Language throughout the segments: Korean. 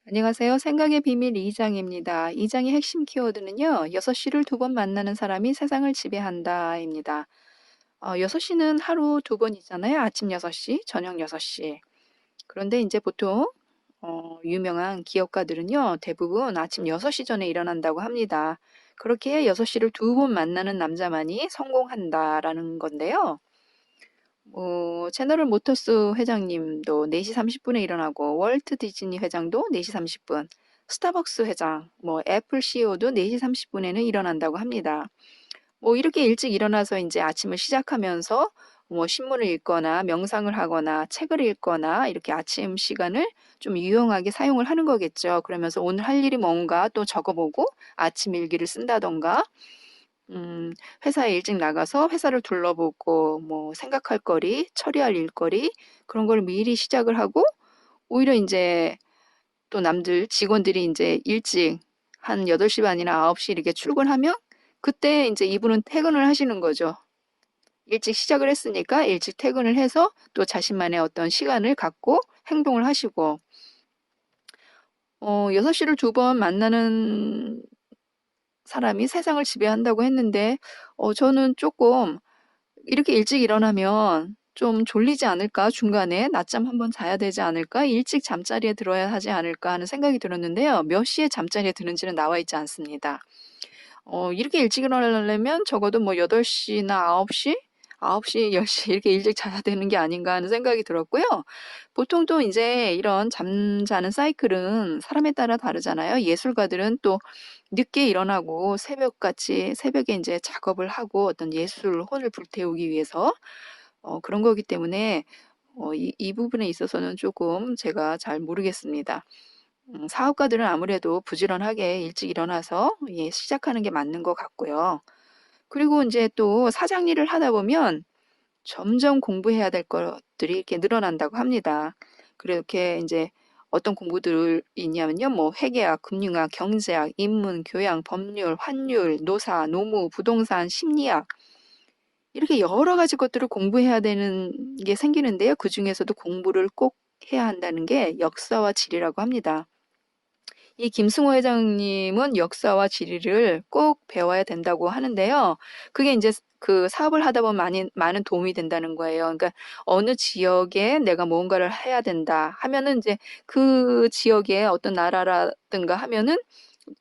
안녕하세요. 생각의 비밀 2장입니다. 2장의 핵심 키워드는요, 6시를 두 번 만나는 사람이 세상을 지배한다입니다. 6시는 하루 두 번이잖아요. 아침 6시, 저녁 6시. 그런데 이제 보통, 유명한 기업가들은요, 대부분 아침 6시 전에 일어난다고 합니다. 그렇게 6시를 두 번 만나는 남자만이 성공한다라는 건데요. 제너럴 모터스 회장님도 4시 30분에 일어나고, 월트 디즈니 회장도 4시 30분, 스타벅스 회장, 애플 CEO도 4시 30분에는 일어난다고 합니다. 이렇게 일찍 일어나서 이제 아침을 시작하면서 신문을 읽거나 명상을 하거나 책을 읽거나 이렇게 아침 시간을 좀 유용하게 사용을 하는 거겠죠. 그러면서 오늘 할 일이 뭔가 또 적어보고 아침 일기를 쓴다던가 음, 회사에 일찍 나가서 회사를 둘러보고, 생각할 거리, 처리할 일거리, 그런 걸 미리 시작을 하고, 오히려 이제 또 남들, 직원들이 이제 일찍 한 8시 반이나 9시 이렇게 출근하면, 그때 이제 이분은 퇴근을 하시는 거죠. 일찍 시작을 했으니까 일찍 퇴근을 해서 또 자신만의 어떤 시간을 갖고 행동을 하시고, 6시를 두 번 만나는 사람이 세상을 지배한다고 했는데, 저는 조금 이렇게 일찍 일어나면 좀 졸리지 않을까? 중간에 낮잠 한번 자야 되지 않을까? 일찍 잠자리에 들어야 하지 않을까 하는 생각이 들었는데요. 몇 시에 잠자리에 드는지는 나와 있지 않습니다. 이렇게 일찍 일어나려면 적어도 8시나 9시? 9시, 10시 이렇게 일찍 자야 되는 게 아닌가 하는 생각이 들었고요. 보통 또 이제 이런 잠자는 사이클은 사람에 따라 다르잖아요. 예술가들은 또 늦게 일어나고 새벽같이 새벽에 이제 작업을 하고 어떤 예술 혼을 불태우기 위해서 그런 거기 때문에 이 부분에 있어서는 조금 제가 잘 모르겠습니다. 사업가들은 아무래도 부지런하게 일찍 일어나서 예, 시작하는 게 맞는 것 같고요. 그리고 이제 또 사장 일을 하다 보면 점점 공부해야 될 것들이 이렇게 늘어난다고 합니다. 그렇게 이제 어떤 공부들이 있냐면요. 회계학, 금융학, 경제학, 인문, 교양, 법률, 환율, 노사, 노무, 부동산, 심리학 이렇게 여러 가지 것들을 공부해야 되는 게 생기는데요. 그중에서도 공부를 꼭 해야 한다는 게 역사와 지리라고 합니다. 이 김승호 회장님은 역사와 지리를 꼭 배워야 된다고 하는데요. 그게 이제 그 사업을 하다 보면 많은 도움이 된다는 거예요. 그러니까 어느 지역에 내가 뭔가를 해야 된다 하면은 이제 그 지역의 어떤 나라라든가 하면은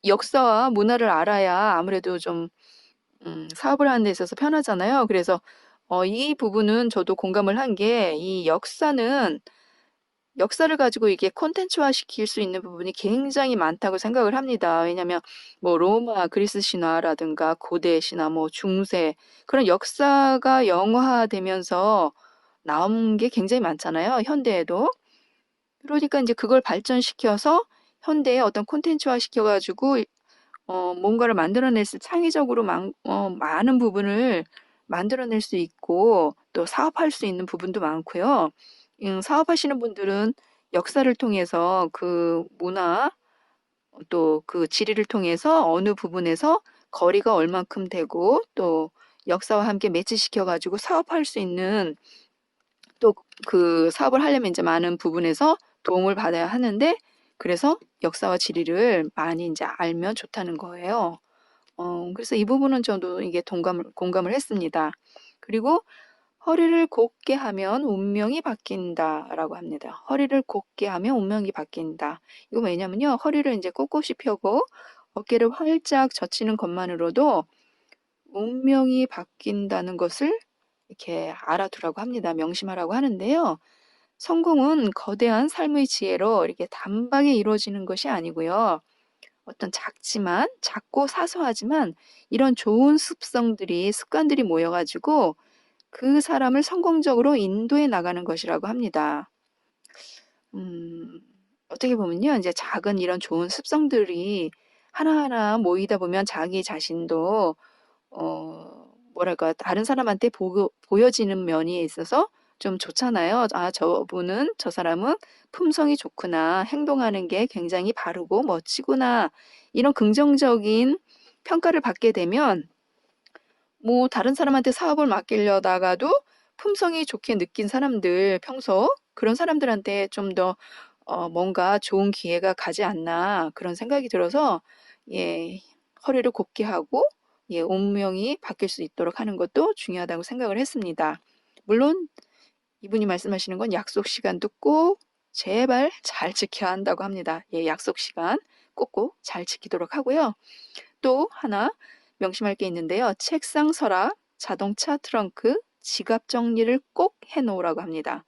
역사와 문화를 알아야 아무래도 좀 사업을 하는 데 있어서 편하잖아요. 그래서 이 부분은 저도 공감을 한 게 이 역사를 가지고 이게 콘텐츠화 시킬 수 있는 부분이 굉장히 많다고 생각을 합니다. 왜냐하면 로마, 그리스 신화라든가 고대 신화, 중세 그런 역사가 영화화되면서 나온 게 굉장히 많잖아요. 현대에도. 그러니까 이제 그걸 발전시켜서 현대에 어떤 콘텐츠화 시켜가지고 뭔가를 만들어낼 수, 창의적으로 많은 부분을 만들어낼 수 있고, 또 사업할 수 있는 부분도 많고요. 사업하시는 분들은 역사를 통해서 그 문화, 또 그 지리를 통해서 어느 부분에서 거리가 얼만큼 되고, 또 역사와 함께 매치시켜가지고 사업할 수 있는 또 그 사업을 하려면 이제 많은 부분에서 도움을 받아야 하는데, 그래서 역사와 지리를 많이 이제 알면 좋다는 거예요. 그래서 이 부분은 저도 이게 공감을 했습니다. 그리고 허리를 곧게 하면 운명이 바뀐다라고 합니다. 허리를 곧게 하면 운명이 바뀐다. 이거 왜냐면요. 허리를 이제 꼿꼿이 펴고 어깨를 활짝 젖히는 것만으로도 운명이 바뀐다는 것을 이렇게 알아두라고 합니다. 명심하라고 하는데요. 성공은 거대한 삶의 지혜로 이렇게 단박에 이루어지는 것이 아니고요. 어떤 작고 사소하지만 이런 좋은 습관들이 모여가지고 그 사람을 성공적으로 인도해 나가는 것이라고 합니다. 음, 어떻게 보면요, 이제 작은 이런 좋은 습성들이 하나하나 모이다 보면 자기 자신도, 뭐랄까, 다른 사람한테 보여지는 면이 있어서 좀 좋잖아요. 아, 저 사람은 품성이 좋구나. 행동하는 게 굉장히 바르고 멋지구나. 이런 긍정적인 평가를 받게 되면 다른 사람한테 사업을 맡기려다가도 품성이 좋게 느낀 사람들, 평소 그런 사람들한테 좀 더 뭔가 좋은 기회가 가지 않나 그런 생각이 들어서 예, 허리를 곱게 하고 예, 운명이 바뀔 수 있도록 하는 것도 중요하다고 생각을 했습니다. 물론 이분이 말씀하시는 건 약속 시간도 꼭 제발 잘 지켜야 한다고 합니다. 예, 약속 시간 꼭꼭 잘 지키도록 하고요. 또 하나 명심할 게 있는데요. 책상 서랍, 자동차 트렁크, 지갑 정리를 꼭 해놓으라고 합니다.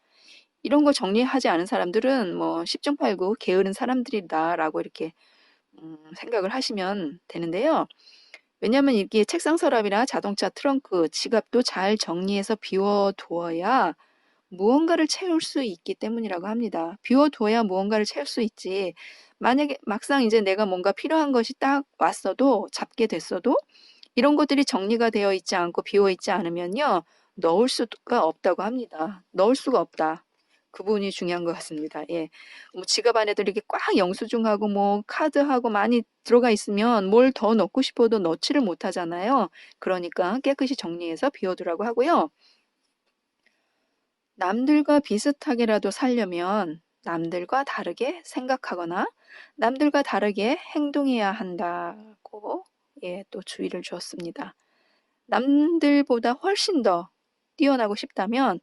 이런 거 정리하지 않은 사람들은 뭐 10중 8구 게으른 사람들이다라고 이렇게 생각을 하시면 되는데요. 왜냐하면 이게 책상 서랍이나 자동차 트렁크, 지갑도 잘 정리해서 비워두어야 무언가를 채울 수 있기 때문이라고 합니다. 비워둬야 무언가를 채울 수 있지. 만약에 막상 이제 내가 뭔가 필요한 것이 딱 왔어도 잡게 됐어도 이런 것들이 정리가 되어 있지 않고 비워 있지 않으면요. 넣을 수가 없다고 합니다. 넣을 수가 없다. 그 부분이 중요한 것 같습니다. 예. 뭐 지갑 안에도 이렇게 꽉 영수증하고 뭐 카드하고 많이 들어가 있으면 뭘 더 넣고 싶어도 넣지를 못하잖아요. 그러니까 깨끗이 정리해서 비워두라고 하고요. 남들과 비슷하게라도 살려면 남들과 다르게 생각하거나 남들과 다르게 행동해야 한다고 예, 또 주의를 주었습니다. 남들보다 훨씬 더 뛰어나고 싶다면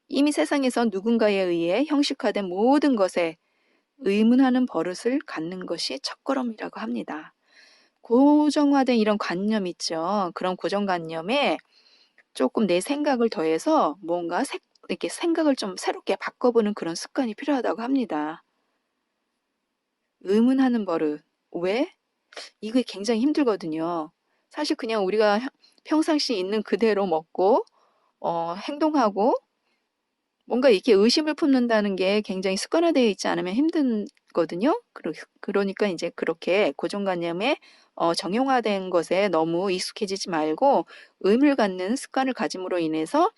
이미 세상에서 누군가에 의해 형식화된 모든 것에 의문하는 버릇을 갖는 것이 첫걸음이라고 합니다. 고정화된 이런 관념 있죠. 그런 고정관념에 조금 내 생각을 더해서 뭔가 이렇게 생각을 좀 새롭게 바꿔보는 그런 습관이 필요하다고 합니다. 의문하는 버릇. 왜? 이게 굉장히 힘들거든요. 사실 그냥 우리가 평상시 있는 그대로 먹고, 행동하고, 뭔가 이렇게 의심을 품는다는 게 굉장히 습관화되어 있지 않으면 힘들거든요. 그러니까 이제 그렇게 고정관념에 정형화된 것에 너무 익숙해지지 말고 의미를 갖는 습관을 가짐으로 인해서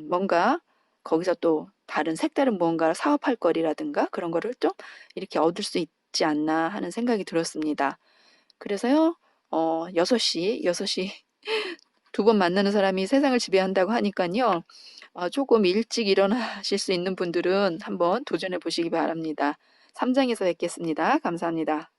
뭔가 거기서 또 다른 색다른 무언가를 사업할 거리라든가 그런 거를 좀 이렇게 얻을 수 있지 않나 하는 생각이 들었습니다. 그래서요, 6시 두 번 만나는 사람이 세상을 지배한다고 하니까요, 조금 일찍 일어나실 수 있는 분들은 한번 도전해 보시기 바랍니다. 3장에서 뵙겠습니다. 감사합니다.